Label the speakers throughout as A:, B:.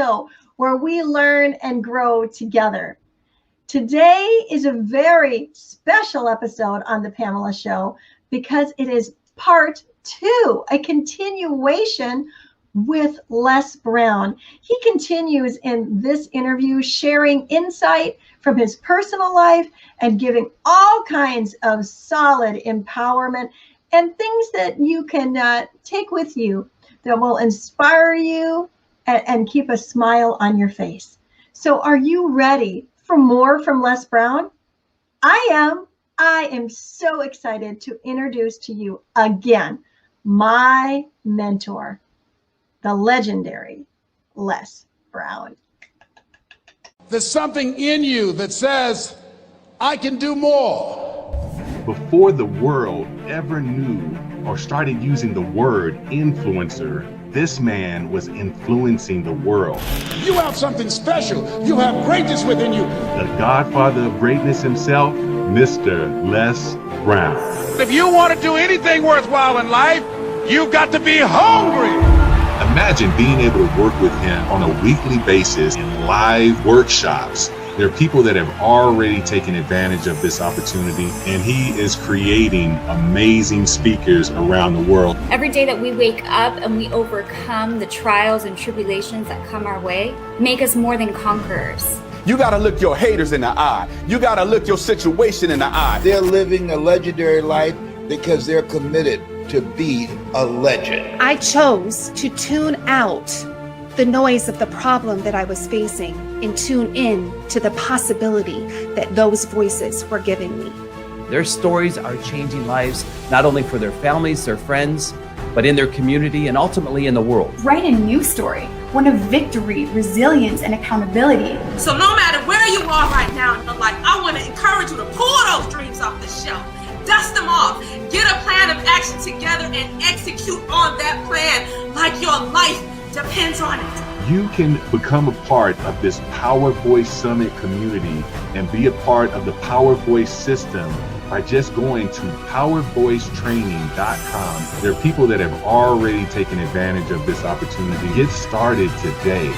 A: show where we learn and grow together. Today is a very special episode on the Pamela Show because it is part 2, a continuation with Les Brown. He continues in this interview sharing insight from his personal life and giving all kinds of solid empowerment and things that you can take with you that will inspire you and keep a smile on your face. So are you ready for more from Les Brown? I am so excited to introduce to you again my mentor, the legendary Les Brown.
B: There's something in you that says, I can do more.
C: Before the world ever knew or started using the word influencer, this man was influencing the world.
B: You have something special. You have greatness within you.
C: The godfather of greatness himself, Mr. Les Brown.
B: If you want to do anything worthwhile in life, you've got to be hungry.
C: Imagine being able to work with him on a weekly basis in live workshops. There are people that have already taken advantage of this opportunity, and he is creating amazing speakers around the world.
D: Every day that we wake up and we overcome the trials and tribulations that come our way, make us more than conquerors.
E: You got to look your haters in the eye. You got to look your situation in the eye.
F: They're living a legendary life because they're committed to be a legend.
G: I chose to tune out the noise of the problem that I was facing and tune in to the possibility that those voices were giving me.
H: Their stories are changing lives, not only for their families, their friends, but in their community and ultimately in the world.
I: Write a new story, one of victory, resilience, and accountability.
J: So no matter where you are right now in your life, I want to encourage you to pull those dreams off the shelf. Dust them off. Get a plan of action together and execute on that plan like your life depends on it.
C: You can become a part of this Power Voice Summit community and be a part of the Power Voice system by just going to powervoicetraining.com. There are people that have already taken advantage of this opportunity. Get started today.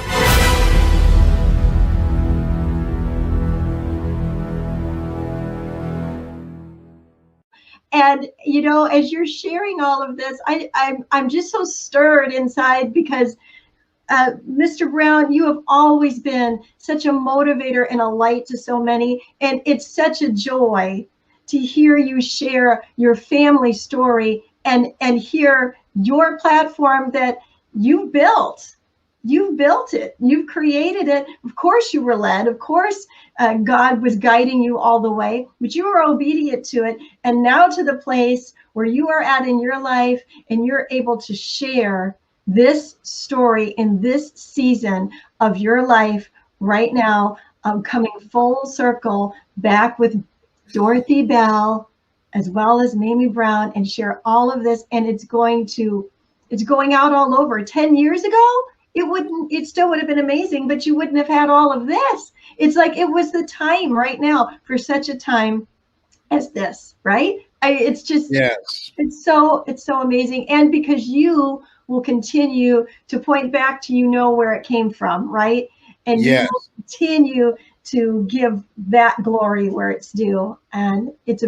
A: And, you know, as you're sharing all of this, I'm just so stirred inside because Mr. Brown, you have always been such a motivator and a light to so many. And it's such a joy to hear you share your family story and hear your platform that you've built. You've built it. You've created it. Of course you were led. Of course God was guiding you all the way, but you were obedient to it. And now to the place where you are at in your life and you're able to share this story in this season of your life right now, coming full circle back with Dorothy Bell as well as Mamie Brown and share all of this. And it's going out all over. 10 years ago, it still would have been amazing, but you wouldn't have had all of this. It's like it was the time right now for such a time as this, right? It's just,
F: yes.
A: It's so amazing. And because you will continue to point back to, where it came from, right? And
F: yes.
A: You will continue to give that glory where it's due. And it's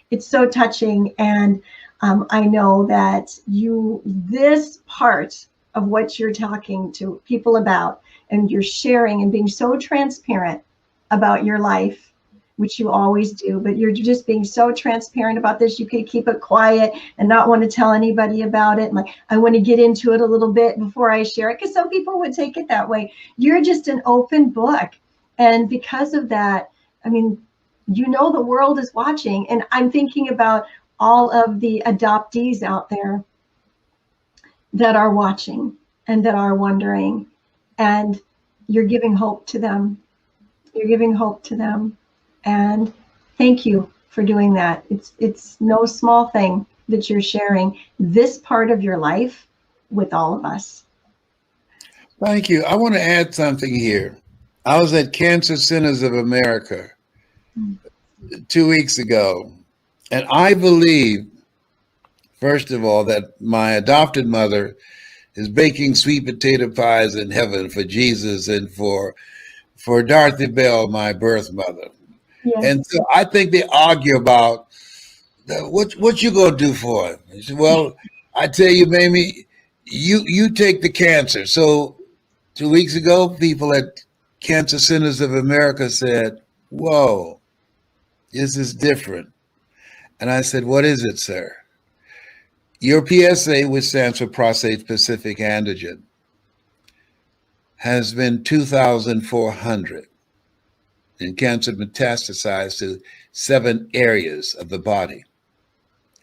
A: it's so touching. And I know that this part of what you're talking to people about and you're sharing and being so transparent about your life, which you always do, but you're just being so transparent about this. You could keep it quiet and not want to tell anybody about it. Like, I want to get into it a little bit before I share it, because some people would take it that way. You're just an open book. And because of that, the world is watching. And I'm thinking about all of the adoptees out there that are watching and that are wondering, and you're giving hope to them. You're giving hope to them. And thank you for doing that. It's no small thing that you're sharing this part of your life with all of us.
F: Thank you. I want to add something here. I was at Cancer Centers of America 2 weeks ago, and I believe, first of all, that my adopted mother is baking sweet potato pies in heaven for Jesus and for Dorothy Bell, my birth mother.
A: Yes.
F: And so I think they argue about what you gonna do for him. He said, well, I tell you, Mamie, you take the cancer. So 2 weeks ago, people at Cancer Centers of America said, whoa, this is different. And I said, what is it, sir? Your PSA, which stands for prostate specific antigen, has been 2,400. And cancer metastasized to 7 areas of the body.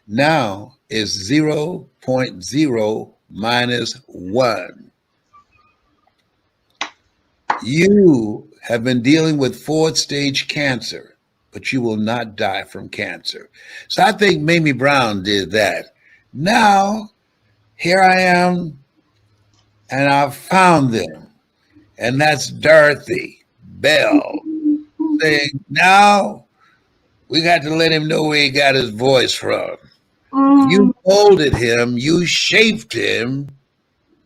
F: Now is 0.0 minus 1. You have been dealing with 4th stage cancer, but you will not die from cancer. So I think Mamie Brown did that. Now, here I am, and I've found them. And that's Dorothy Bell saying, now we got to let him know where he got his voice from. You molded him, you shaped him,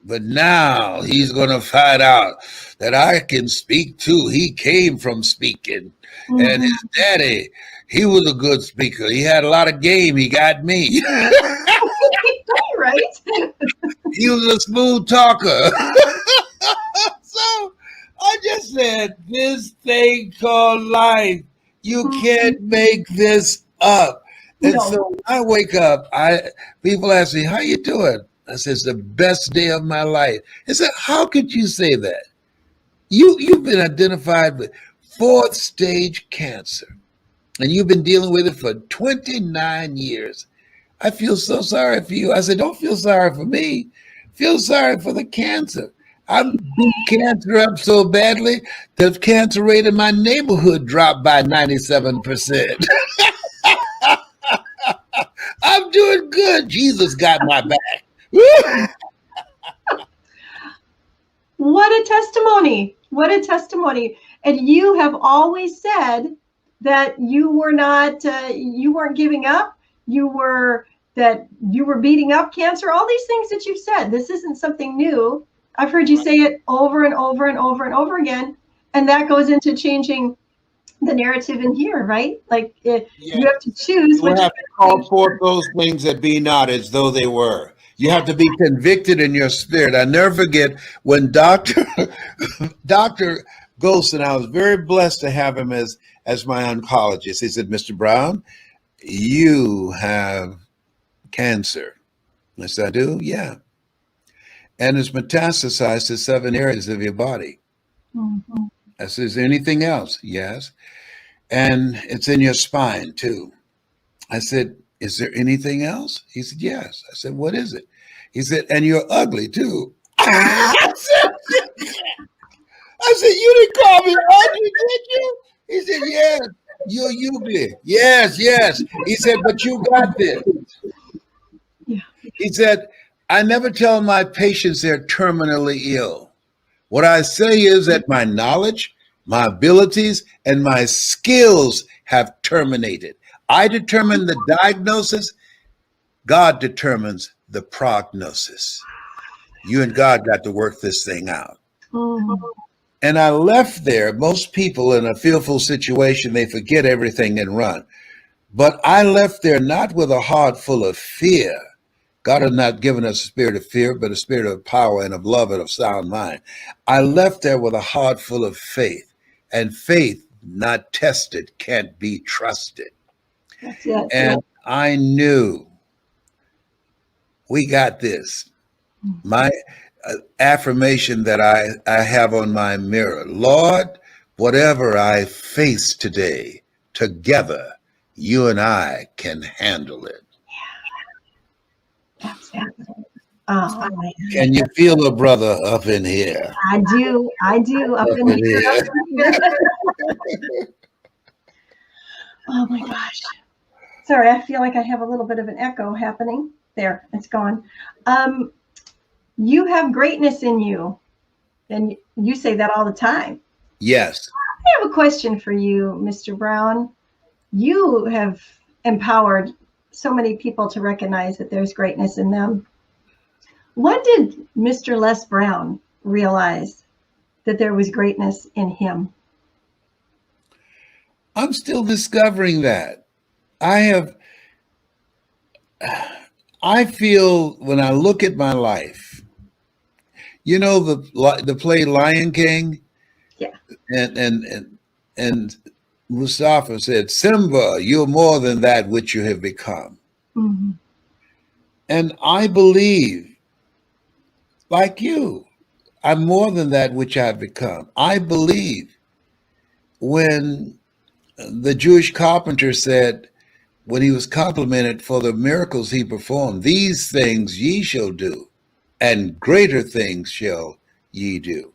F: but now he's going to find out that I can speak too. He came from speaking. And his daddy, he was a good speaker. He had a lot of game. He got me.
A: Right?
F: He was a smooth talker. So I just said, this thing called life, you can't make this up. And so when I wake up, people ask me, how you doing? I said, it's the best day of my life. They said, how could you say that? You've been identified with 4th stage cancer, and you've been dealing with it for 29 years. I feel so sorry for you. I said, don't feel sorry for me. Feel sorry for the cancer. I'm beat cancer up so badly, the cancer rate in my neighborhood dropped by 97%. I'm doing good. Jesus got my back.
A: What a testimony. What a testimony. And you have always said that you were not, you weren't giving up. That you were beating up cancer, all these things that you've said. This isn't something new. I've heard you say it over and over and over and over again. And that goes into changing the narrative in here, right? Like you have to choose.
F: You have to call forth those things that be not as though they were. You have to be convicted in your spirit. I never forget when Dr. Golson, I was very blessed to have him as my oncologist. He said, Mr. Brown, you have cancer. I said, I do? Yeah. And it's metastasized to 7 areas of your body. I said, is there anything else? Yes. And it's in your spine too. I said, is there anything else? He said, yes. I said, what is it? He said, and you're ugly too. I said, you didn't call me ugly, did you? He said, yes, you're ugly. Yes, yes. He said, but you got this. He said, I never tell my patients they're terminally ill. What I say is that my knowledge, my abilities, and my skills have terminated. I determine the diagnosis. God determines the prognosis. You and God got to work this thing out. And I left there. Most people in a fearful situation, they forget everything and run. But I left there not with a heart full of fear. God has not given us a spirit of fear, but a spirit of power and of love and of sound mind. I left there with a heart full of faith, and faith not tested can't be trusted.
A: That's it.
F: And I knew we got this. My affirmation that I have on my mirror, Lord, whatever I face today, together, you and I can handle it.
A: Oh,
F: can you feel a brother up in here?
A: I do up in here. Oh my gosh. Sorry, I feel like I have a little bit of an echo happening. There, it's gone. You have greatness in you, and you say that all the time.
F: Yes.
A: I have a question for you, Mr. Brown. You have empowered so many people to recognize that there's greatness in them. When did Mr. Les Brown realize that there was greatness in him?
F: I'm still discovering that. I feel when I look at my life, you know, the play Lion King?
A: Yeah.
F: And Mustafa said, Simba, you're more than that which you have become.
A: Mm-hmm.
F: And I believe, like you, I'm more than that which I've become. I believe when the Jewish carpenter said, when he was complimented for the miracles he performed, these things ye shall do, and greater things shall ye do.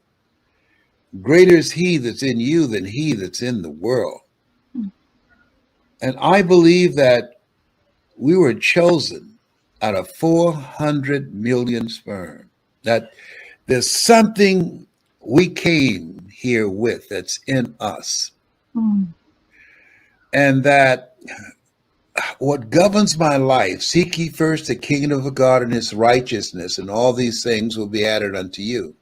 F: Greater is he that's in you than he that's in the world. And I believe that we were chosen out of 400 million sperm, that there's something we came here with that's in us.
A: Mm.
F: And that what governs my life, seek ye first the kingdom of God and his righteousness, and all these things will be added unto you.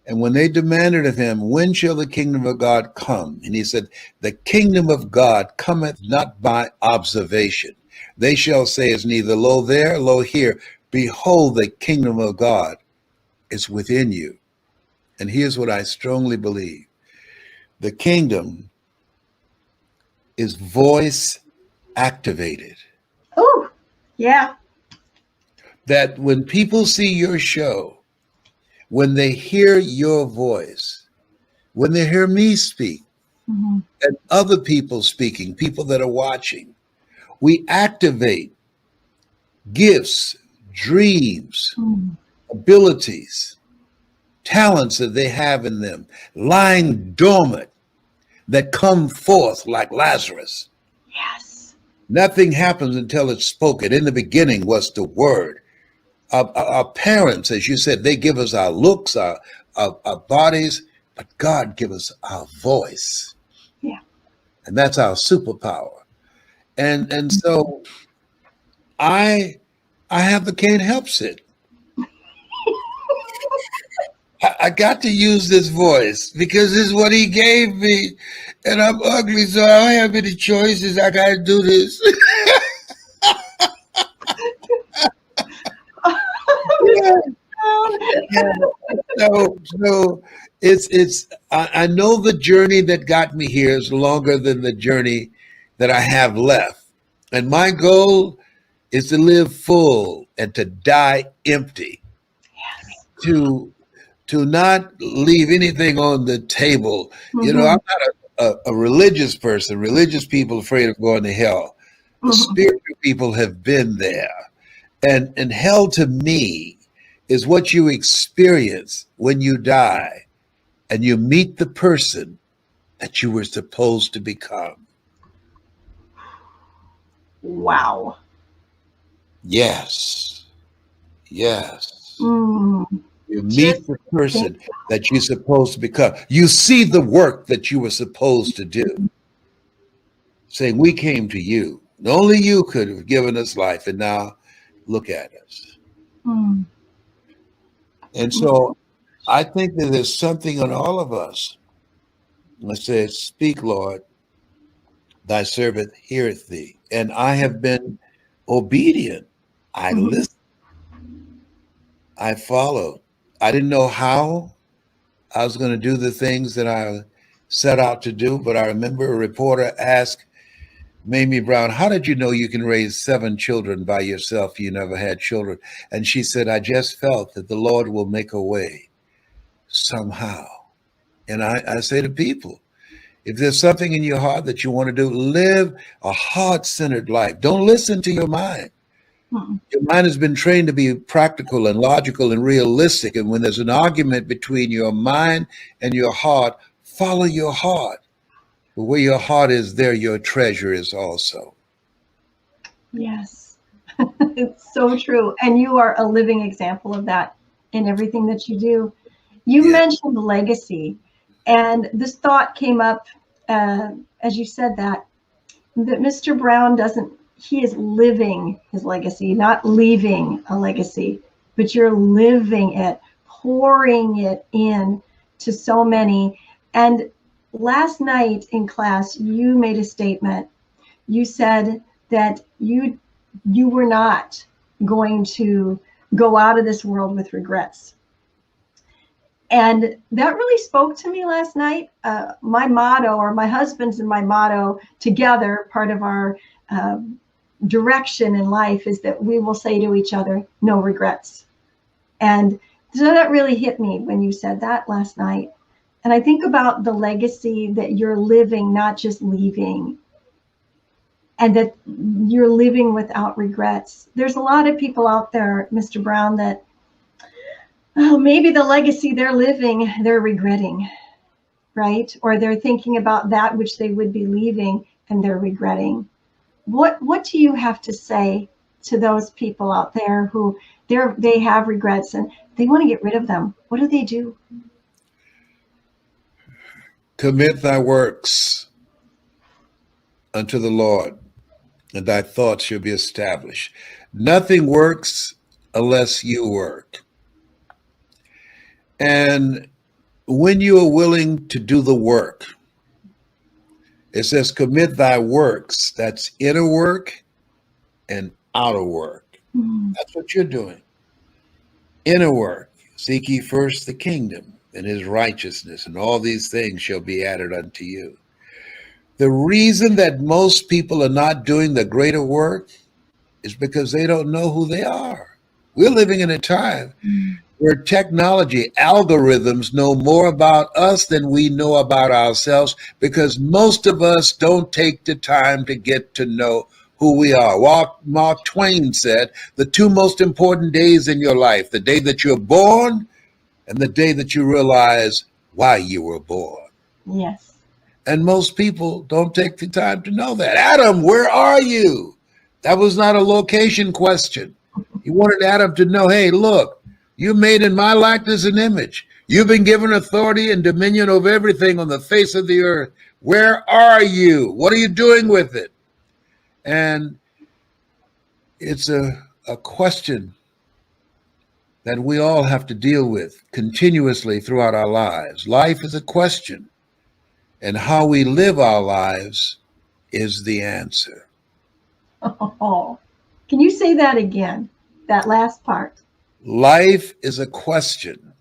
F: And when they demanded of him, when shall the kingdom of God come? And he said, the kingdom of God cometh not by observation. They shall say, is neither lo there, lo here. Behold, the kingdom of God is within you. And here's what I strongly believe. The kingdom is voice activated.
A: Oh, yeah.
F: That when people see your show, when they hear your voice, when they hear me speak,
A: Mm-hmm.
F: and other people speaking, people that are watching, we activate gifts, dreams, abilities, talents that they have in them, lying dormant, that come forth like Lazarus.
A: Yes.
F: Nothing happens until it's spoken. In the beginning was the word. Our parents, as you said, they give us our looks, our bodies, but God give us our voice.
A: Yeah.
F: And that's our superpower. And so I have the can't help it. I got to use this voice because this is what he gave me. And I'm ugly, so I don't have any choices. I got to do this. So it's I know the journey that got me here is longer than the journey that I have left. And my goal is to live full and to die empty.
A: Yes.
F: To not leave anything on the table. Mm-hmm. You know, I'm not a religious person. Religious people are afraid of going to hell. The mm-hmm. spiritual people have been there. And hell to me is what you experience when you die and you meet the person that you were supposed to become.
A: Wow.
F: Yes. Yes.
A: Mm.
F: You meet the person that you're supposed to become. You see the work that you were supposed to do. Saying, we came to you. Only you could have given us life, and now look at us.
A: Mm.
F: And so I think that there's something on all of us that says, speak, Lord, thy servant heareth thee. And I have been obedient. I listened. I followed. I didn't know how I was going to do the things that I set out to do, but I remember a reporter asked Mamie Brown, how did you know you can raise 7 children by yourself? You never had children. And she said, I just felt that the Lord will make a way somehow. And I say to people, if there's something in your heart that you want to do, live a heart-centered life. Don't listen to your mind. Your mind has been trained to be practical and logical and realistic. And when there's an argument between your mind and your heart, follow your heart. But where your heart is, there your treasure is also.
A: Yes, it's so true. And you are a living example of that in everything that you do. You mentioned legacy, and this thought came up as you said that Mr. Brown he is living his legacy, not leaving a legacy. but you're living it, pouring it in to so many. And last night in class, you made a statement. You said that you were not going to go out of this world with regrets. And that really spoke to me last night. My motto, or my husband's and my motto together, part of our direction in life, is that we will say to each other, no regrets. And so that really hit me when you said that last night. And I think about the legacy that you're living, not just leaving, and that you're living without regrets. There's a lot of people out there, Mr. Brown, that maybe the legacy they're living, they're regretting, right? Or they're thinking about that which they would be leaving and they're regretting. What do you have to say to those people out there who they have regrets and they want to get rid of them? What do they do?
F: Commit thy works unto the Lord, and thy thoughts shall be established. Nothing works unless you work. And when you are willing to do the work, it says commit thy works. That's inner work and outer work. That's what you're doing. Inner work. Seek ye first the kingdom and his righteousness, and all these things shall be added unto you. The reason that most people are not doing the greater work is because they don't know who they are. We're living in a time where technology, algorithms know more about us than we know about ourselves, because most of us don't take the time to get to know who we are. Mark Twain said, the two most important days in your life, the day that you're born and the day that you realize why you were born.
A: Yes.
F: And most people don't take the time to know that. Adam, where are you? That was not a location question. He wanted Adam to know, hey, look, you're made in my likeness and image. You've been given authority and dominion over everything on the face of the earth. Where are you? What are you doing with it? And it's a question that we all have to deal with continuously throughout our lives. Life is a question, and how we live our lives is the answer.
A: Oh, can you say that again, that last part?
F: Life is a question,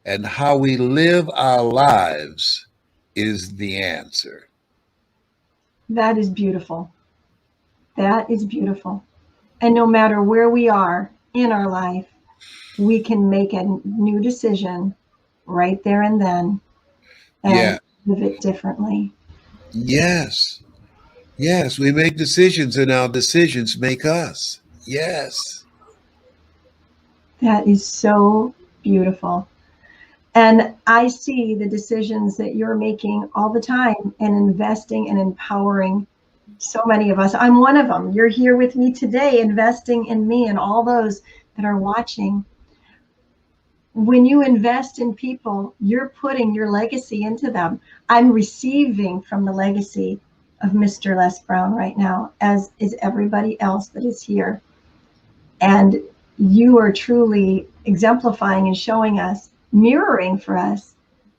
F: and how we live our lives is the answer.
A: That is beautiful. That is beautiful. And no matter where we are in our life, we can make a new decision right there and then and live it differently.
F: Yes. Yes, we make decisions and our decisions make us. Yes.
A: That is so beautiful. And I see the decisions that you're making all the time and investing and empowering so many of us. I'm one of them. You're here with me today, investing in me and all those that are watching. When you invest in people, you're putting your legacy into them. I'm receiving from the legacy of Mr. Les Brown right now, as is everybody else that is here. And you are truly exemplifying and showing us, mirroring for us,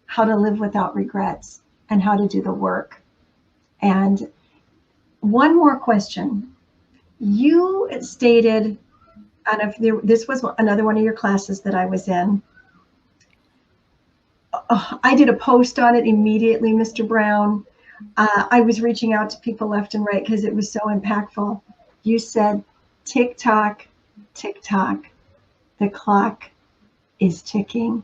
A: how to live without regrets and how to do the work. And one more question. You stated, and if this was another one of your classes that I was in, I did a post on it immediately, Mr. Brown. I was reaching out to people left and right because it was so impactful. You said, tick tock, tick tock, the clock is ticking.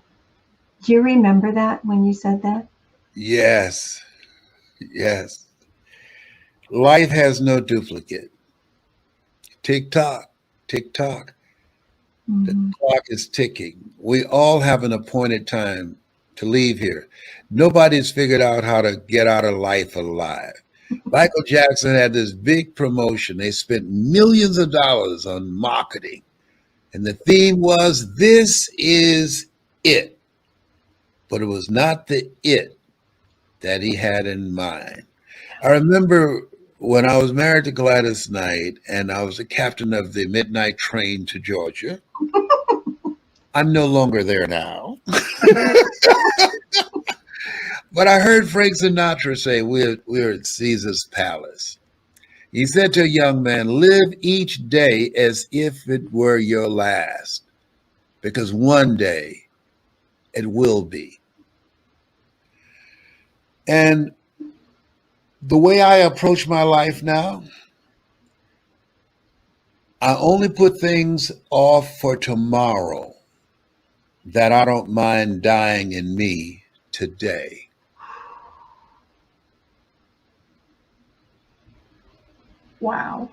A: Do you remember that when you said that?
F: Yes. Yes. Life has no duplicate. Tick tock, tick tock. The clock is ticking. We all have an appointed time to leave here. Nobody's figured out how to get out of life alive. Michael Jackson had this big promotion. They spent millions of dollars on marketing. And the theme was, this is it. But it was not the it that he had in mind. I remember when I was married to Gladys Knight and I was the captain of the midnight train to Georgia. I'm no longer there now. But I heard Frank Sinatra say, we're at Caesar's palace. He said to a young man, live each day as if it were your last, because one day it will be. And the way I approach my life now, I only put things off for tomorrow that I don't mind dying in me today.
A: Wow.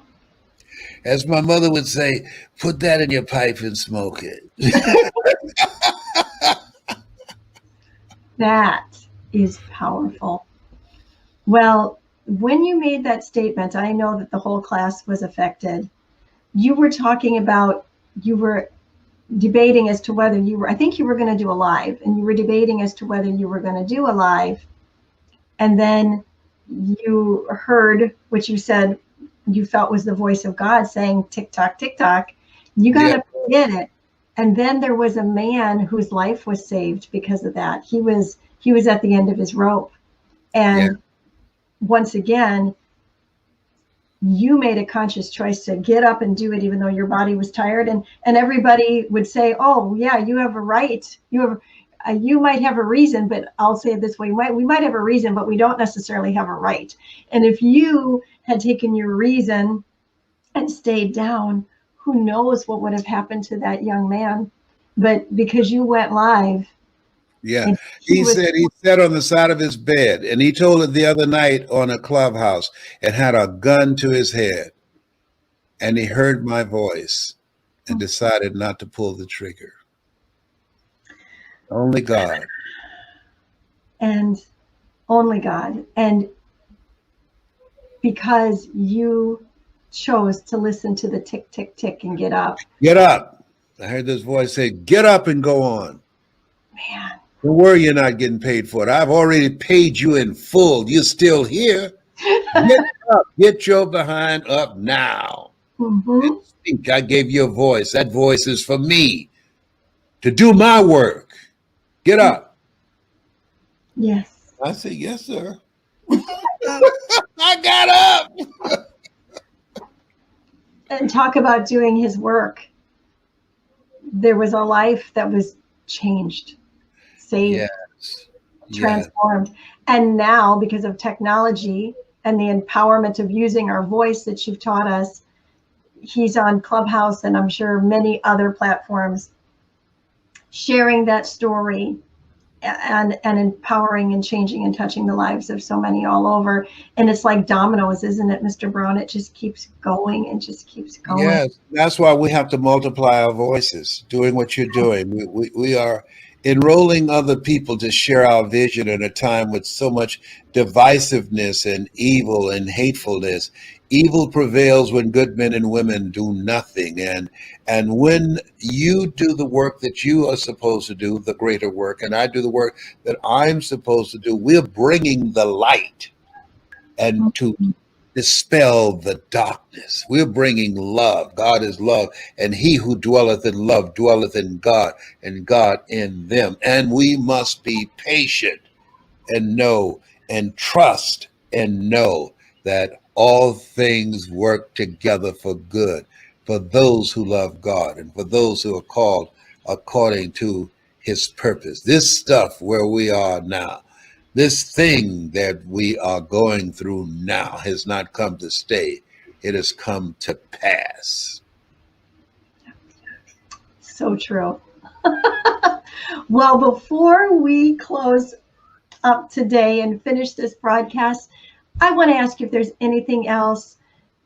F: As my mother would say, put that in your pipe and smoke it.
A: That is powerful. Well, when you made that statement, I know that the whole class was affected. You were talking about, you were debating as to whether you were, I think you were going to do a live, and you were debating as to whether you were going to do a live. And then you heard what you said you felt was the voice of God saying, tick tock, tick tock. You got to forget it. And then there was a man whose life was saved because of that. He was at the end of his rope. And once again, you made a conscious choice to get up and do it, even though your body was tired. And everybody would say, oh yeah, you have a right. You might have a reason, but I'll say it this way. We might have a reason, but we don't necessarily have a right. And if you had taken your reason and stayed down, who knows what would have happened to that young man. But because you went live.
F: Yeah, he sat on the side of his bed, and he told it the other night on a clubhouse, and had a gun to his head. And he heard my voice and decided not to pull the trigger. Only God.
A: And only God. And because you chose to listen to the tick, tick, tick and get up.
F: Get up. I heard this voice say, get up and go on.
A: Man.
F: Don't worry, you're not getting paid for it. I've already paid you in full. You're still here. Get up. Get your behind up now. And speak. I gave you a voice. That voice is for me to do my work. Get up.
A: Yes.
F: I said, yes, sir. I got up.
A: And talk about doing his work. There was a life that was changed, saved, transformed. And now, because of technology and the empowerment of using our voice that you've taught us, he's on Clubhouse and I'm sure many other platforms, sharing that story and empowering and changing and touching the lives of so many all over. And it's like dominoes, isn't it, Mr. Brown? It just keeps going and just keeps going.
F: Yes, that's why we have to multiply our voices, doing what you're doing. We are enrolling other people to share our vision in a time with so much divisiveness and evil and hatefulness. Evil prevails when good men and women do nothing. And when you do the work that you are supposed to do, the greater work, and I do the work that I'm supposed to do, we're bringing the light and to dispel the darkness. We're bringing love. God is love, and he who dwelleth in love dwelleth in God, and God in them. And we must be patient and know and trust and know that all things work together for good for those who love God and for those who are called according to his purpose. This stuff where we are now, this thing that we are going through now has not come to stay. It has come to pass.
A: So true. Well, before we close up today and finish this broadcast, I want to ask you if there's anything else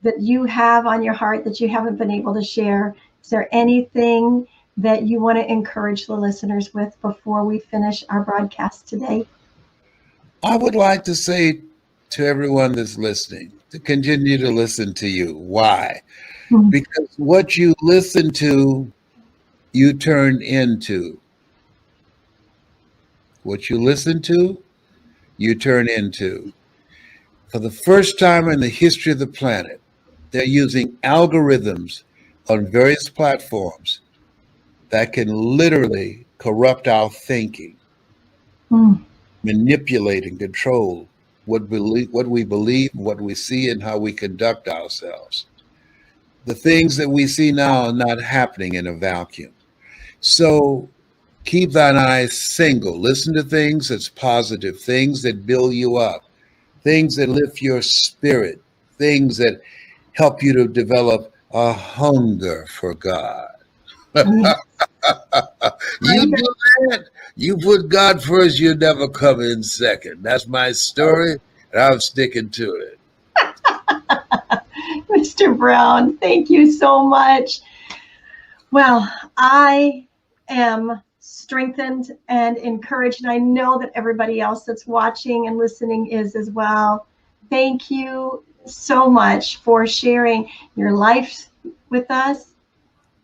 A: that you have on your heart that you haven't been able to share. Is there anything that you want to encourage the listeners with before we finish our broadcast today?
F: I would like to say to everyone that's listening to continue to listen to you. Why? Because what you listen to, you turn into. What you listen to, you turn into. For the first time in the history of the planet, they're using algorithms on various platforms that can literally corrupt our thinking, manipulate and control what we believe, what we see, and how we conduct ourselves. The things that we see now are not happening in a vacuum. So keep thine eyes single. Listen to things that's positive, things that build you up, things that lift your spirit, things that help you to develop a hunger for God. You do that, you put God first, you'll never come in second. That's my story, and I'm sticking to it.
A: Mr. Brown, thank you so much. Well, I am strengthened and encouraged, and I know that everybody else that's watching and listening is as well. Thank you so much for sharing your life with us,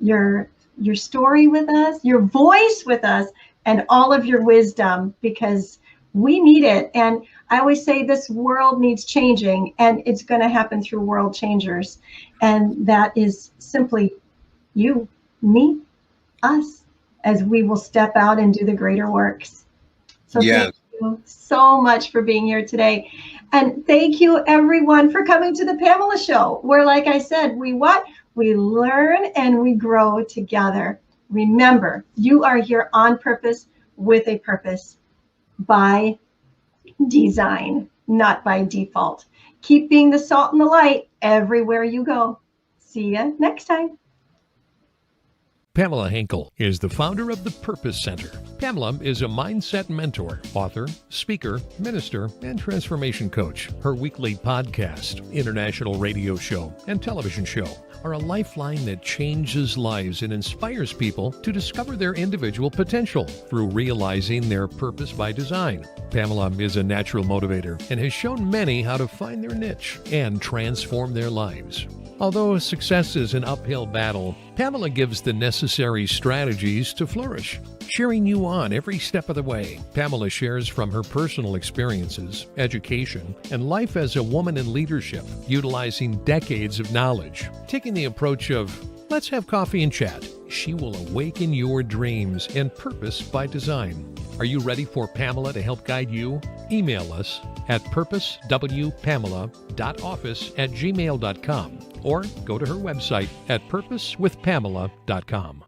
A: your story with us, your voice with us, and all of your wisdom, because we need it. And I always say this world needs changing, and it's going to happen through world changers. And that is simply you, me, us, as we will step out and do the greater works. So Thank you so much for being here today. And thank you everyone for coming to the Pamela Show, where, like I said, we learn and we grow together. Remember, you are here on purpose with a purpose, by design, not by default. Keep being the salt and the light everywhere you go. See you next time.
K: Pamela Henkel is the founder of the Purpose Center. Pamela is a mindset mentor, author, speaker, minister, and transformation coach. Her weekly podcast, international radio show, and television show are a lifeline that changes lives and inspires people to discover their individual potential through realizing their purpose by design. Pamela is a natural motivator and has shown many how to find their niche and transform their lives. Although success is an uphill battle, Pamela gives the necessary strategies to flourish, cheering you on every step of the way. Pamela shares from her personal experiences, education, and life as a woman in leadership, utilizing decades of knowledge. Taking the approach of, let's have coffee and chat, she will awaken your dreams and purpose by design. Are you ready for Pamela to help guide you? Email us at purposewpamela.office@gmail.com or go to her website at purposewithpamela.com.